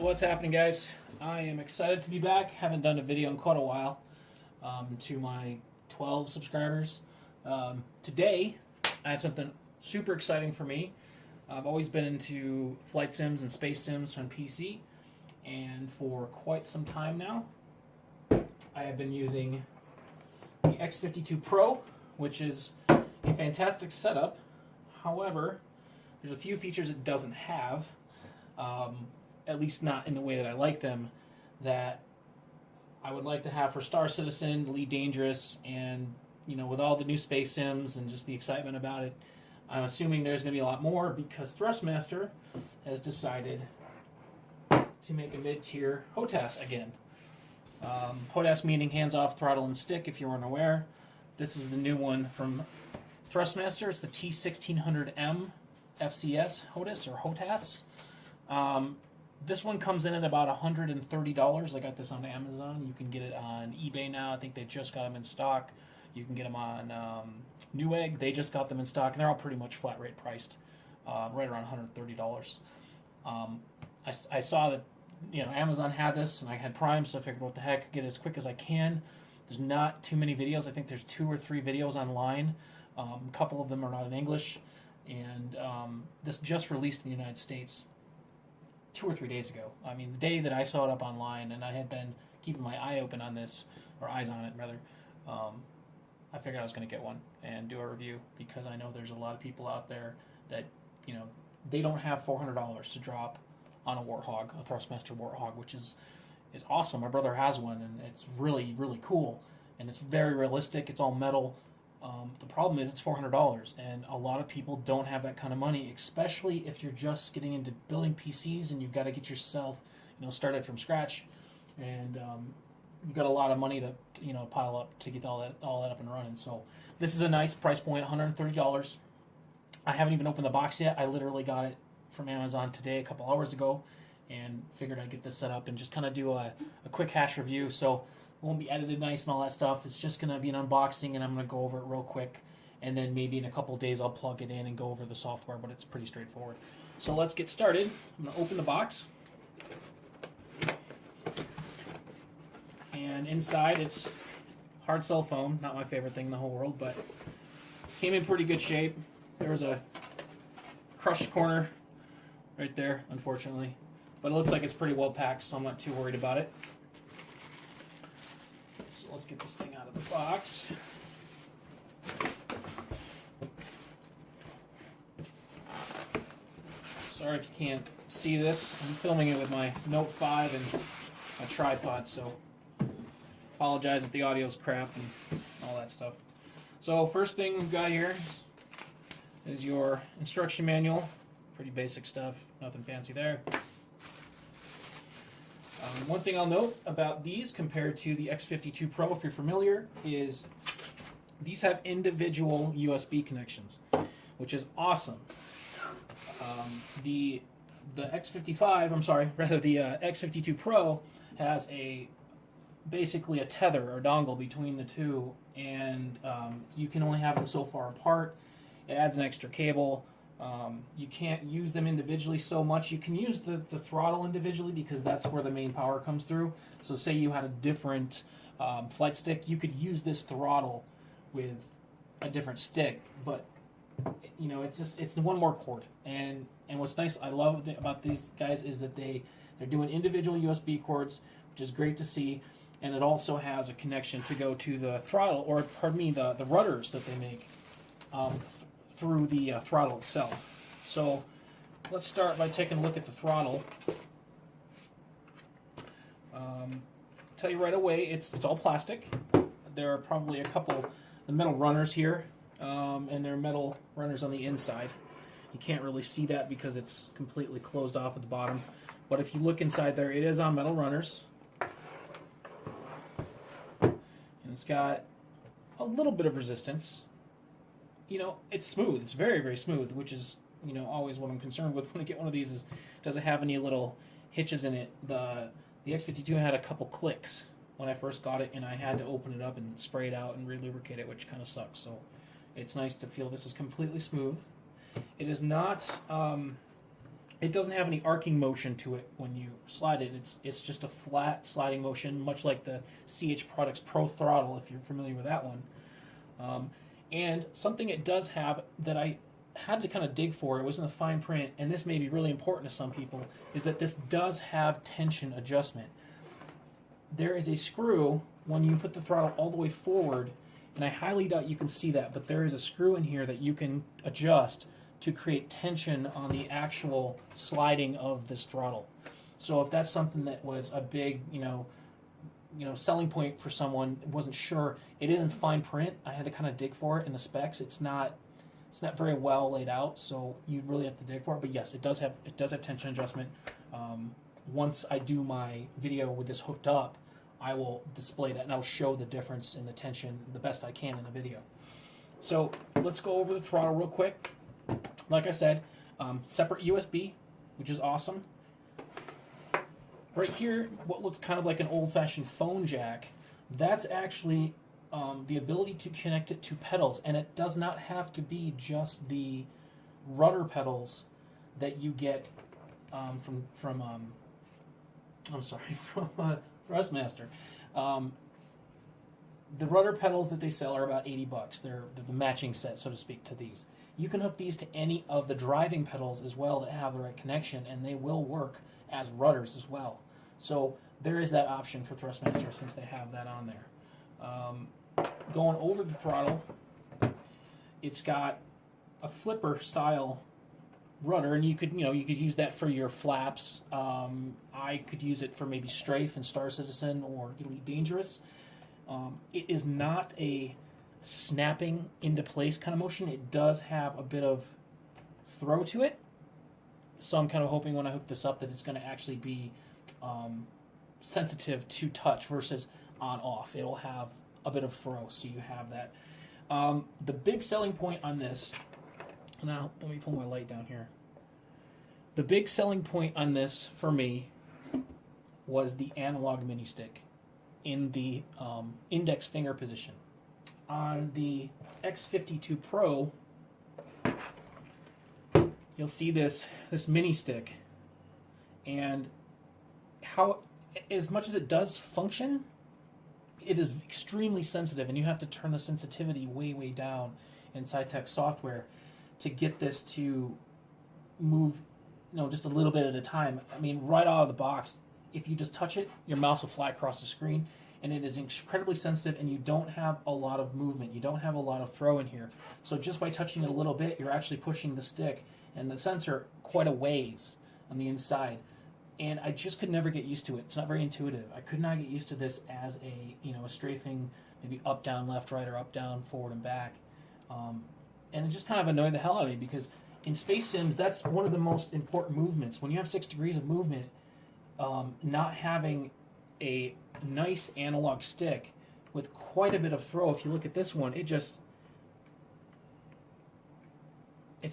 What's happening, guys? I am excited to be back. Haven't done a video in quite a while. To my 12 subscribers. Today, I have something super exciting for me. I've always been into flight sims and space sims on PC, and for quite some time now, I have been using the X52 Pro, which is a fantastic setup. However, there's a few features it doesn't have. At least not in the way that I like them, that I would like to have for Star Citizen, Elite Dangerous, and with all the new space sims and just the excitement about it, I'm assuming there's going to be a lot more because Thrustmaster has decided to make a mid-tier HOTAS again. HOTAS meaning hands-off throttle and stick, if you weren't aware. This is the new one from Thrustmaster. It's the T1600m FCS HOTAS or HOTAS. This one comes in at about $130. I got this on Amazon. You can get it on eBay now. I think they just got them in stock. You can get them on Newegg. They just got them in stock, and they're all pretty much flat rate priced, right around $130. I saw that Amazon had this, and I had Prime, so I figured, what the heck, get it as quick as I can. There's not too many videos. I think there's 2 or 3 videos online. A couple of them are not in English, and this just released in the United States 2 or 3 days ago. I mean, the day that I saw it up online, and I had been keeping my eye open on this, or eyes on it rather, I figured I was going to get one and do a review because I know there's a lot of people out there that, they don't have $400 to drop on a Warthog, a Thrustmaster Warthog, which is awesome. My brother has one, and it's really, really cool, and it's very realistic. It's all metal. The problem is it's $400, and a lot of people don't have that kind of money, especially if you're just getting into building PCs and you've got to get yourself, started from scratch, and you've got a lot of money to, pile up to get all that up and running. So this is a nice price point, $130. I haven't even opened the box yet. I literally got it from Amazon today, a couple hours ago, and figured I'd get this set up and just kind of do a quick hash review. So won't be edited nice and all that stuff. It's just going to be an unboxing, and I'm going to go over it real quick, and then maybe in a couple days I'll plug it in and go over the software, but it's pretty straightforward. So let's get started. I'm going to open the box, and inside it's hard cell foam. Not my favorite thing in the whole world, but came in pretty good shape. There was a crushed corner right there, unfortunately, but it looks like it's pretty well packed, so I'm not too worried about it. So let's get this thing out of the box. Sorry if you can't see this. I'm filming it with my Note 5 and my tripod, so apologize if the audio's crap and all that stuff. So first thing we've got here is your instruction manual. Pretty basic stuff, nothing fancy there. One thing I'll note about these compared to the X52 Pro, if you're familiar, is these have individual USB connections, which is awesome. The X52 Pro has basically a tether or dongle between the two, and you can only have them so far apart. It adds an extra cable. You can't use them individually so much. You can use the throttle individually because that's where the main power comes through. So say you had a different flight stick, you could use this throttle with a different stick, but it's one more cord. And what's nice, I love about these guys is that they're doing individual USB cords, which is great to see, and it also has a connection to go to the throttle, or pardon me, the rudders that they make through the throttle itself. So let's start by taking a look at the throttle. Tell you right away, it's all plastic. There are probably a couple of metal runners here, and there are metal runners on the inside. You can't really see that because it's completely closed off at the bottom. But if you look inside there, it is on metal runners. And it's got a little bit of resistance. It's smooth. It's very, very smooth, which is, always what I'm concerned with when I get one of these is, does it have any little hitches in it? The X52 had a couple clicks when I first got it, and I had to open it up and spray it out and re-lubricate it, which kind of sucks. So it's nice to feel this is completely smooth. It is not it doesn't have any arcing motion to it when you slide it. It's just a flat sliding motion, much like the CH Products Pro Throttle, if you're familiar with that one. And something it does have that I had to kind of dig for, it was in the fine print, and this may be really important to some people, is that this does have tension adjustment. There is a screw when you put the throttle all the way forward, and I highly doubt you can see that, but there is a screw in here that you can adjust to create tension on the actual sliding of this throttle. So if that's something that was a big, selling point for someone, wasn't sure, it is in fine print. I had to kind of dig for it in the specs. It's not very well laid out, so you really have to dig for it. But yes, it does have tension adjustment. Once I do my video with this hooked up, I will display that and I'll show the difference in the tension the best I can in the video. So let's go over the throttle real quick. Like I said, separate USB, which is awesome. Right here, what looks kind of like an old-fashioned phone jack, that's actually the ability to connect it to pedals, and it does not have to be just the rudder pedals that you get from Thrustmaster. The rudder pedals that they sell are about $80. They're the matching set, so to speak, to these. You can hook these to any of the driving pedals as well that have the right connection, and they will work as rudders as well. So there is that option for Thrustmaster since they have that on there. Going over the throttle, it's got a flipper style rudder, and you could use that for your flaps. I could use it for maybe Strafe and Star Citizen or Elite Dangerous. It is not a snapping into place kind of motion. It does have a bit of throw to it, so I'm kind of hoping when I hook this up that it's going to actually be sensitive to touch versus on off. It'll have a bit of throw, so you have that. The big selling point on this, now let me pull my light down here. The big selling point on this for me was the analog mini stick in the index finger position. On the X52 Pro, you'll see this mini stick, and how, as much as it does function, it is extremely sensitive, and you have to turn the sensitivity way, way down in SciTech software to get this to move, just a little bit at a time. I mean, right out of the box, if you just touch it, your mouse will fly across the screen, and it is incredibly sensitive, and you don't have a lot of movement. You don't have a lot of throw in here. So just by touching it a little bit, you're actually pushing the stick and the sensor quite a ways on the inside. And I just could never get used to it. It's not very intuitive. I could not get used to this as a strafing, maybe up, down, left, right, or up, down, forward, and back. And it just kind of annoyed the hell out of me because in Space Sims, that's one of the most important movements. When you have 6 degrees of movement, not having a nice analog stick with quite a bit of throw, if you look at this one, it's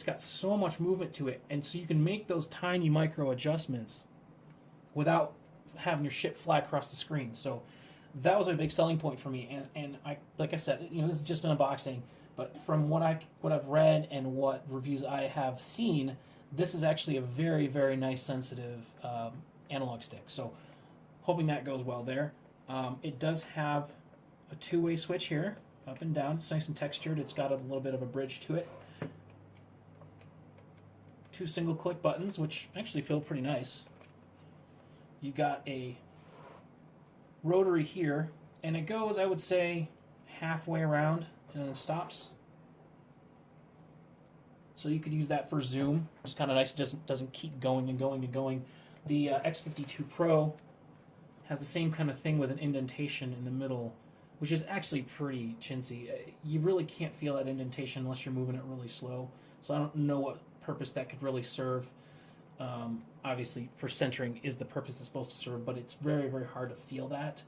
got so much movement to it, and so you can make those tiny micro adjustments without having your shit fly across the screen. So that was a big selling point for me, and I, like I said, this is just an unboxing, but from what I've read and what reviews I have seen, this is actually a very, very nice sensitive analog stick. So hoping that goes well there. It does have a 2-way switch here, up and down. It's nice and textured. It's got a little bit of a bridge to it. 2 single-click buttons, which actually feel pretty nice. You got a rotary here, and it goes, I would say, halfway around, and then it stops. So you could use that for zoom. It's kind of nice. It doesn't keep going and going and going. The X52 Pro has the same kind of thing with an indentation in the middle, which is actually pretty chintzy. You really can't feel that indentation unless you're moving it really slow. So I don't know what purpose that could really serve. Obviously, for centering is the purpose it's supposed to serve, but it's very, very hard to feel that.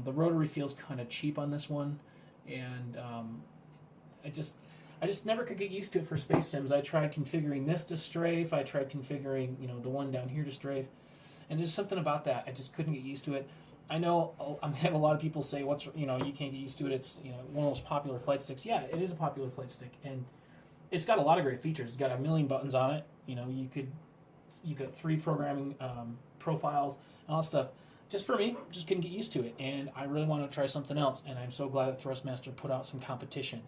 The rotary feels kind of cheap on this one, and I just never could get used to it for Space Sims. I tried configuring this to strafe. I tried configuring, the one down here to strafe. And there's something about that. I just couldn't get used to it. I know I'm going to have a lot of people say, you can't get used to it. It's, one of the most popular flight sticks. Yeah, it is a popular flight stick. And it's got a lot of great features. It's got a million buttons on it. You could You got 3 programming profiles and all that stuff. Just for me, just couldn't get used to it, and I really want to try something else. And I'm so glad that Thrustmaster put out some competition,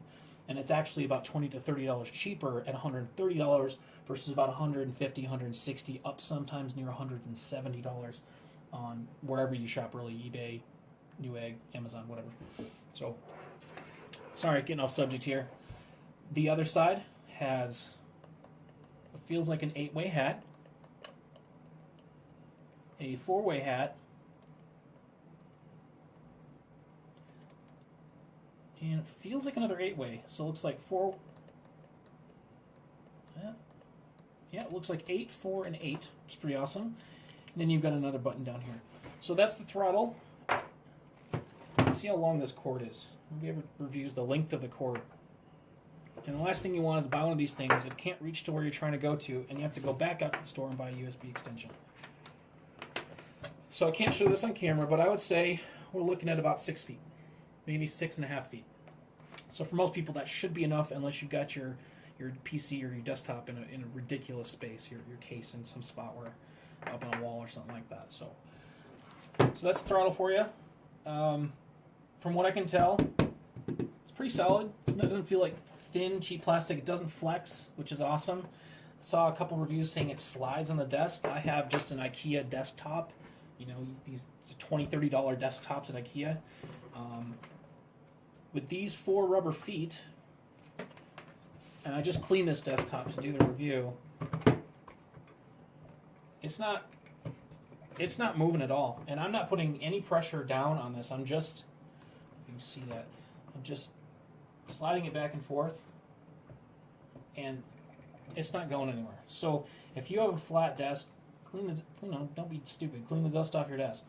and it's actually about $20 to $30 cheaper at $130 versus about $150, $160, up sometimes near $170 on wherever you shop, really, eBay, Newegg, Amazon, whatever. So, sorry, getting off subject here. The other side has what feels like an 8-way hat, a 4-way hat, and it feels like another 8-way. So it looks like 4. Yeah, it looks like 8, 4, and 8, which is pretty awesome. And then you've got another button down here. So that's the throttle. Let's see how long this cord is. We have reviews the length of the cord. And the last thing you want is to buy one of these things. It can't reach to where you're trying to go to, and you have to go back out to the store and buy a USB extension. So I can't show this on camera, but I would say we're looking at about 6 feet, maybe 6.5 feet. So for most people, that should be enough, unless you've got your PC or your desktop in a ridiculous space, your case in some spot where up on a wall or something like that. So that's the throttle for you. From what I can tell, it's pretty solid. It doesn't feel like thin, cheap plastic. It doesn't flex, which is awesome. I saw a couple reviews saying it slides on the desk. I have just an IKEA desktop. You know, these $20, $30 desktops at IKEA. With these 4 rubber feet, and I just cleaned this desktop to do the review, it's not moving at all. And I'm not putting any pressure down on this. I'm just, if you can see that, I'm just sliding it back and forth, and it's not going anywhere. So if you have a flat desk, don't be stupid. Clean the dust off your desk.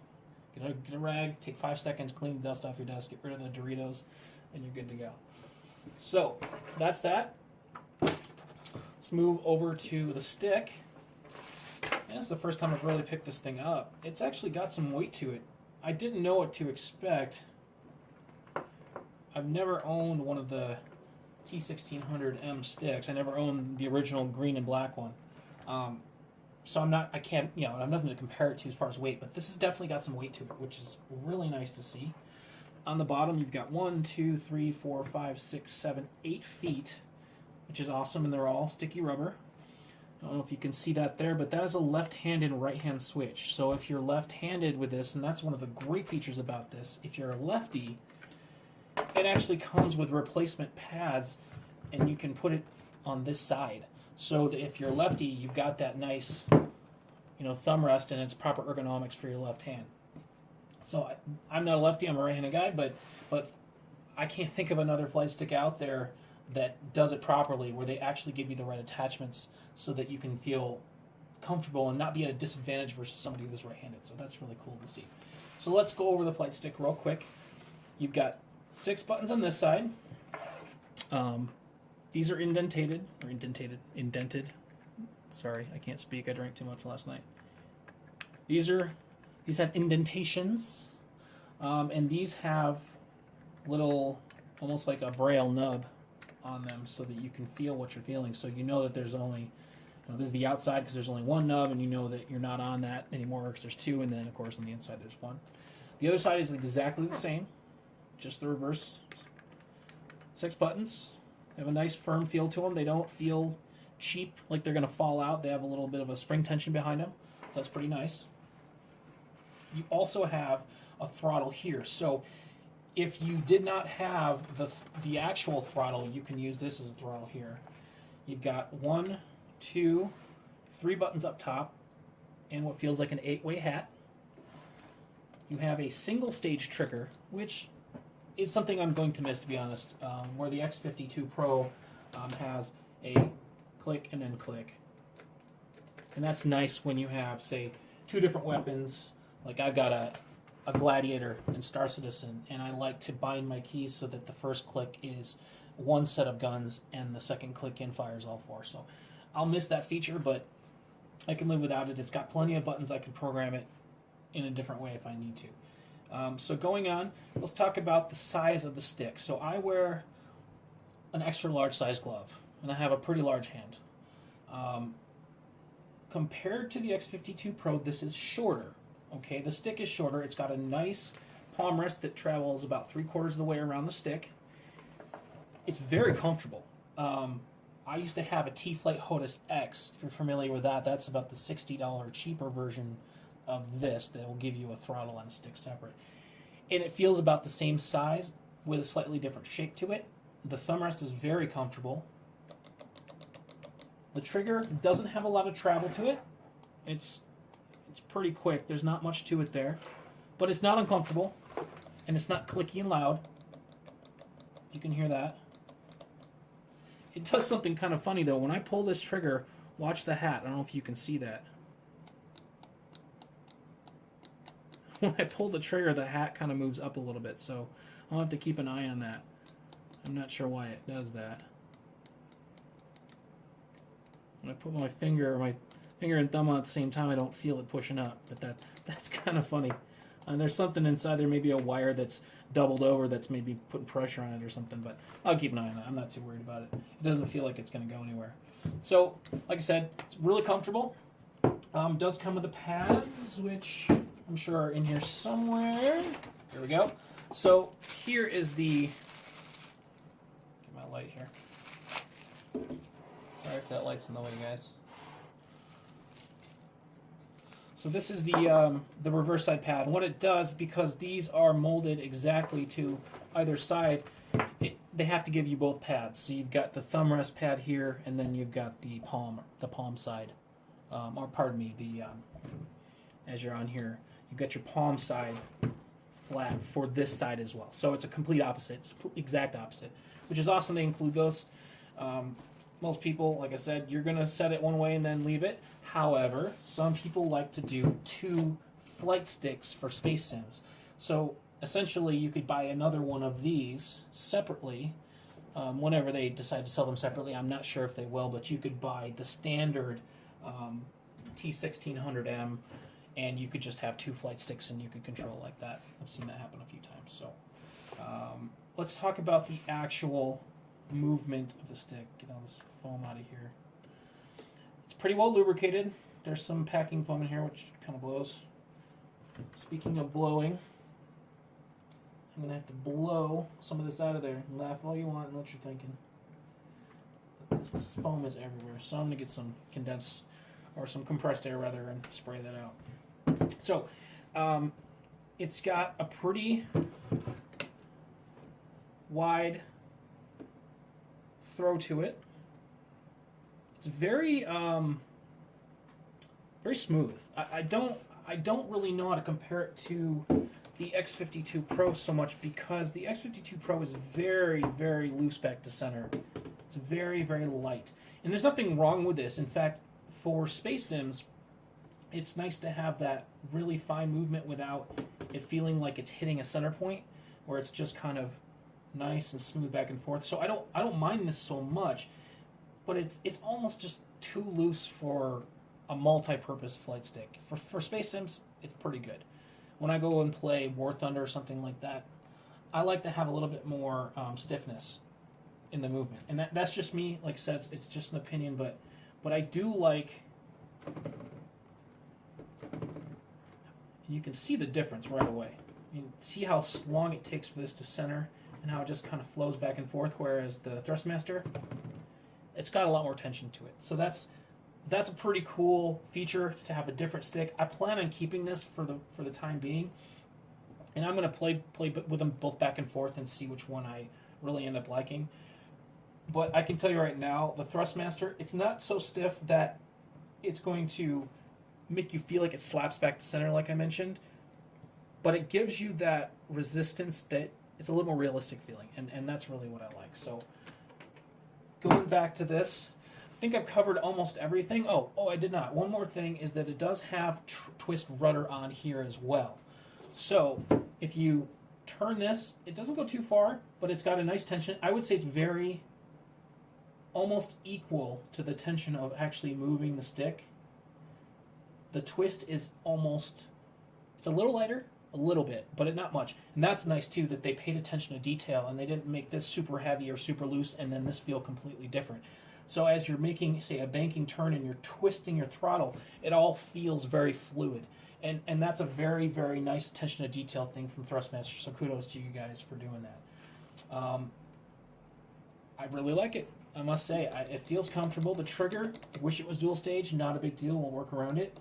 Get a rag, take 5 seconds, clean the dust off your desk, get rid of the Doritos, and you're good to go. So that's that. Let's move over to the stick. And it's the first time I've really picked this thing up. It's actually got some weight to it. I didn't know what to expect. I've never owned one of the T1600M sticks. I never owned the original green and black one. So I have nothing to compare it to as far as weight, but this has definitely got some weight to it, which is really nice to see. On the bottom, you've got 1, 2, 3, 4, 5, 6, 7, 8 feet, which is awesome, and they're all sticky rubber. I don't know if you can see that there, but that is a left-hand and right-hand switch. So if you're left-handed with this, and that's one of the great features about this, if you're a lefty, it actually comes with replacement pads, and you can put it on this side. So that if you're lefty, you've got that nice, thumb rest, and it's proper ergonomics for your left hand. So I'm not a lefty, I'm a right-handed guy, but I can't think of another flight stick out there that does it properly, where they actually give you the right attachments so that you can feel comfortable and not be at a disadvantage versus somebody who's right-handed. So that's really cool to see. So let's go over the flight stick real quick. You've got 6 buttons on this side. These are indented. Sorry, I can't speak. I drank too much last night. These have indentations, and these have little, almost like a braille nub on them, so that you can feel what you're feeling. So you know that there's only, this is the outside because there's only 1 nub, and you know that you're not on that anymore because there's 2, and then of course on the inside there's 1. The other side is exactly the same, just the reverse. 6 buttons. They have a nice firm feel to them. They don't feel cheap, like they're going to fall out. They have a little bit of a spring tension behind them. So that's pretty nice. You also have a throttle here. So if you did not have the actual throttle, you can use this as a throttle here. You've got 1, 2, 3 buttons up top, and what feels like an 8-way hat. You have a single stage trigger, which is something I'm going to miss, to be honest, where the X52 Pro has a click and then click. And that's nice when you have, say, 2 different weapons. Like I've got a Gladiator and Star Citizen, and I like to bind my keys so that the first click is 1 set of guns and the second click in fires all 4. So I'll miss that feature, but I can live without it. It's got plenty of buttons. I can program it in a different way if I need to. So going on, let's talk about the size of the stick. So I wear an extra large size glove, and I have a pretty large hand. compared to the X52 Pro, this is shorter. Okay, the stick is shorter. It's got a nice palm rest that travels about 3/4 of the way around the stick. It's very comfortable. I used to have a T-Flight HOTAS X. If you're familiar with that, that's about the $60 cheaper version of this that will give you a throttle and a stick separate. And it feels about the same size with a slightly different shape to it. The thumb rest is very comfortable. The trigger doesn't have a lot of travel to it. It's pretty quick. There's not much to it there. But it's not uncomfortable, and it's not clicky and loud. You can hear that. It does something kind of funny, though. When I pull this trigger, watch the hat. I don't know if you can see that. When I pull the trigger, the hat kind of moves up a little bit, so I'll have to keep an eye on that. I'm not sure why it does that. When I put my finger and thumb on at the same time, I don't feel it pushing up, but that's kind of funny. And there's something inside there, maybe a wire that's doubled over that's maybe putting pressure on it or something, but I'll keep an eye on that. I'm not too worried about it. It doesn't feel like it's going to go anywhere. So, like I said, it's really comfortable. Does come with the pads, which I'm sure are in here somewhere. Here we go. So here is the, get my light here. Sorry if that light's in the way, guys. So this is the reverse side pad. And what it does, because these are molded exactly to either side, they have to give you both pads. So you've got the thumb rest pad here, and then you've got the palm side. Or pardon me, as you're on here, you've got your palm side flat for this side as well. So it's a complete opposite. It's exact opposite, which is awesome. They include those. Most people, like I said, you're going to set it one way and then leave it. However, some people like to do 2 flight sticks for space sims. So essentially, you could buy another one of these separately whenever they decide to sell them separately. I'm not sure if they will, but you could buy the standard T1600M, and you could just have 2 flight sticks and you could control it like that. I've seen that happen a few times. So let's talk about the actual movement of the stick. Get all this foam out of here. It's pretty well lubricated. There's some packing foam in here, which kind of blows. Speaking of blowing, I'm going to have to blow some of this out of there. Laugh all you want and what you're thinking. But this foam is everywhere, so I'm going to get some condensed, or some compressed air rather, and spray that out. So, it's got a pretty wide throw to it. It's very very smooth. I don't really know how to compare it to the X52 Pro so much, because the X52 Pro is very, very loose back to center. It's very, very light. And there's nothing wrong with this. In fact, for space sims, it's nice to have that really fine movement without it feeling like it's hitting a center point, where it's just kind of nice and smooth back and forth. So I don't mind this so much, but it's almost just too loose for a multi-purpose flight stick. For space sims, it's pretty good. When I go and play War Thunder or something like that, I like to have a little bit more stiffness in the movement. And that's just me. Like I said, it's just an opinion, but I do like, you can see the difference right away. You can see how long it takes for this to center and how it just kind of flows back and forth, whereas the Thrustmaster, it's got a lot more tension to it. So that's a pretty cool feature, to have a different stick. I plan on keeping this for the time being, and I'm going to play with them both back and forth and see which one I really end up liking. But I can tell you right now, the Thrustmaster, it's not so stiff that it's going to make you feel like it slaps back to center, like I mentioned, but it gives you that resistance that it's a little more realistic feeling, and that's really what I like. So going back to this, I think I've covered almost everything. Oh, I did not. One more thing is that it does have twist rudder on here as well. So if you turn this, it doesn't go too far, but it's got a nice tension. I would say it's very almost equal to the tension of actually moving the stick. The twist is almost, it's a little lighter, a little bit, but not much. And that's nice too, that they paid attention to detail and they didn't make this super heavy or super loose and then this feel completely different. So as you're making, say, a banking turn and you're twisting your throttle, it all feels very fluid. And that's a very, very nice attention to detail thing from Thrustmaster, so kudos to you guys for doing that. I really like it, I must say. It feels comfortable. The trigger, I wish it was dual stage, not a big deal, we'll work around it.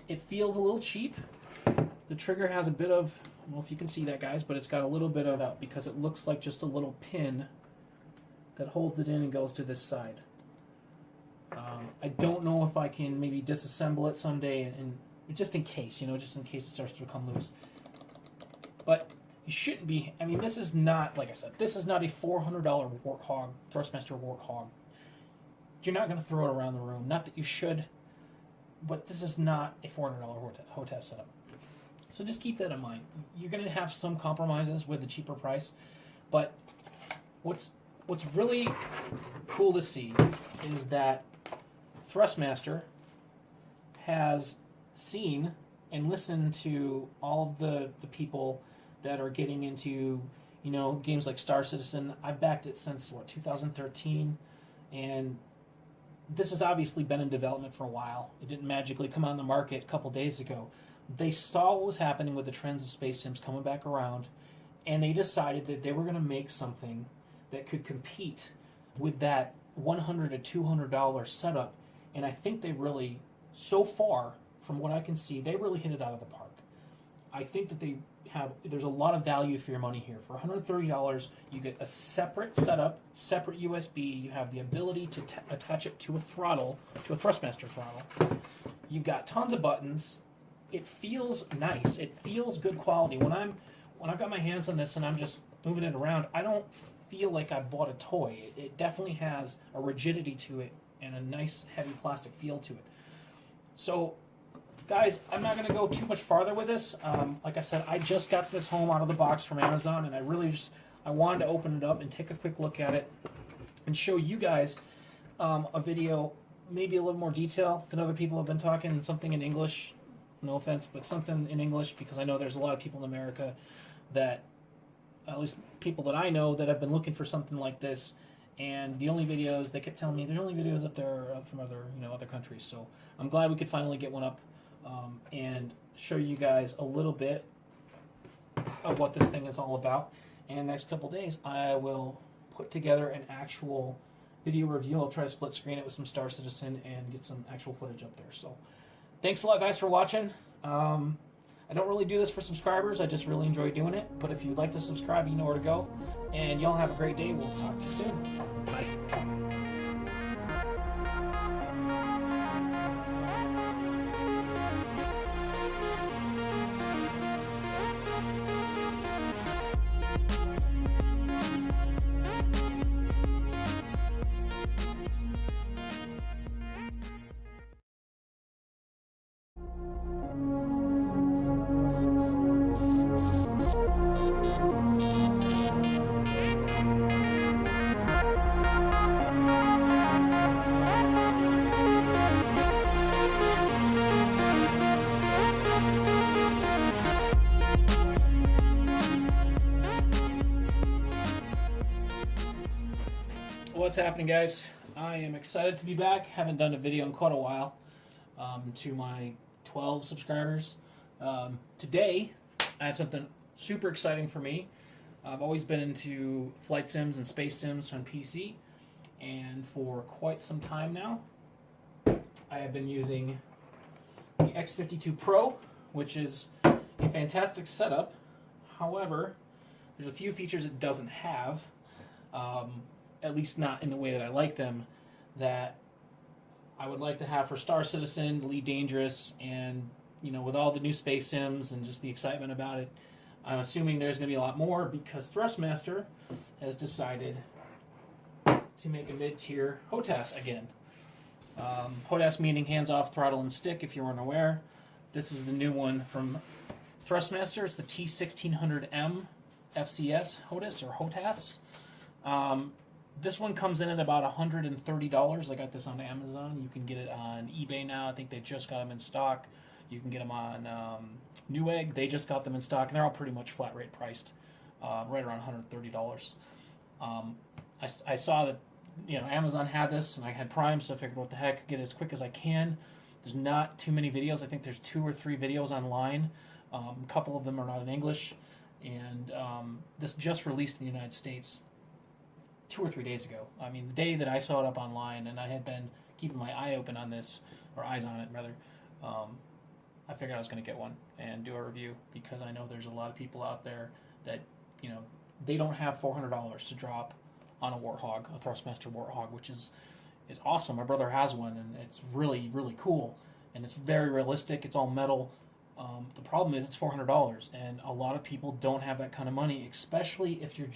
It feels a little cheap. The trigger has a bit of, I don't know if you can see that, guys, but it's got a little bit of, because it looks like just a little pin that holds it in and goes to this side. I don't know if I can maybe disassemble it someday, and just in case, just in case it starts to become loose. But you shouldn't be, I mean, this is not, like I said, this is not a $400 Warthog, Thrustmaster Warthog. You're not going to throw it around the room. Not that you should, but this is not a $400 HOTAS setup. So just keep that in mind. You're going to have some compromises with the cheaper price, but what's really cool to see is that Thrustmaster has seen and listened to all of the people that are getting into, games like Star Citizen. I've backed it since, 2013, and this has obviously been in development for a while. It didn't magically come on the market a couple days ago. They saw what was happening with the trends of space sims coming back around, and they decided that they were going to make something that could compete with that $100 to $200 setup. And I think they really, so far, from what I can see, they really hit it out of the park. I think that there's a lot of value for your money here. For $130, you get a separate setup, separate USB. You have the ability to attach it to a throttle, to a Thrustmaster throttle. You've got tons of buttons. It feels nice. It feels good quality. When I've got my hands on this and I'm just moving it around, I don't feel like I bought a toy. It definitely has a rigidity to it and a nice heavy plastic feel to it. So, guys, I'm not going to go too much farther with this. Like I said, I just got this home out of the box from Amazon, and I wanted to open it up and take a quick look at it and show you guys a video, maybe a little more detail than other people have been talking, something in English. No offense, but something in English, because I know there's a lot of people in America that, at least people that I know, that have been looking for something like this. And the only videos, they kept telling me, the only videos up there are from other countries. So I'm glad we could finally get one up and show you guys a little bit of what this thing is all about. And next couple days, I will put together an actual video review. I'll try to split screen it with some Star Citizen and get some actual footage up there. So thanks a lot, guys, for watching. I don't really do this for subscribers. I just really enjoy doing it. But if you'd like to subscribe, you know where to go. And y'all have a great day. We'll talk to you soon. Bye. What's happening, guys? I am excited to be back. Haven't done a video in quite a while. To my 12 subscribers. Today, I have something super exciting for me. I've always been into flight sims and space sims on PC, and for quite some time now, I have been using the X52 Pro, which is a fantastic setup. However, there's a few features it doesn't have, at least not in the way that I like them, that I would like to have for Star Citizen, Elite Dangerous, and with all the new space sims and just the excitement about it, I'm assuming there's going to be a lot more because Thrustmaster has decided to make a mid-tier HOTAS again. HOTAS meaning hands-off throttle and stick, if you weren't aware. This is the new one from Thrustmaster. It's the T1600m FCS HOTAS or HOTAS. This one comes in at about $130. I got this on Amazon. You can get it on eBay now. I think they just got them in stock. You can get them on Newegg. They just got them in stock, and they're all pretty much flat rate priced, right around $130. I saw that Amazon had this, and I had Prime, so I figured, what the heck, get it as quick as I can. There's not too many videos. I think there's 2 or 3 videos online. A couple of them are not in English, and this just released in the United States 2 or 3 days ago. I mean, the day that I saw it up online, and I had been keeping my eye open on this, or eyes on it rather, I figured I was going to get one and do a review, because I know there's a lot of people out there that, they don't have $400 to drop on a Warthog, a Thrustmaster Warthog, which is awesome. My brother has one, and it's really, really cool, and it's very realistic. It's all metal. The problem is it's $400, and a lot of people don't have that kind of money, especially if you're just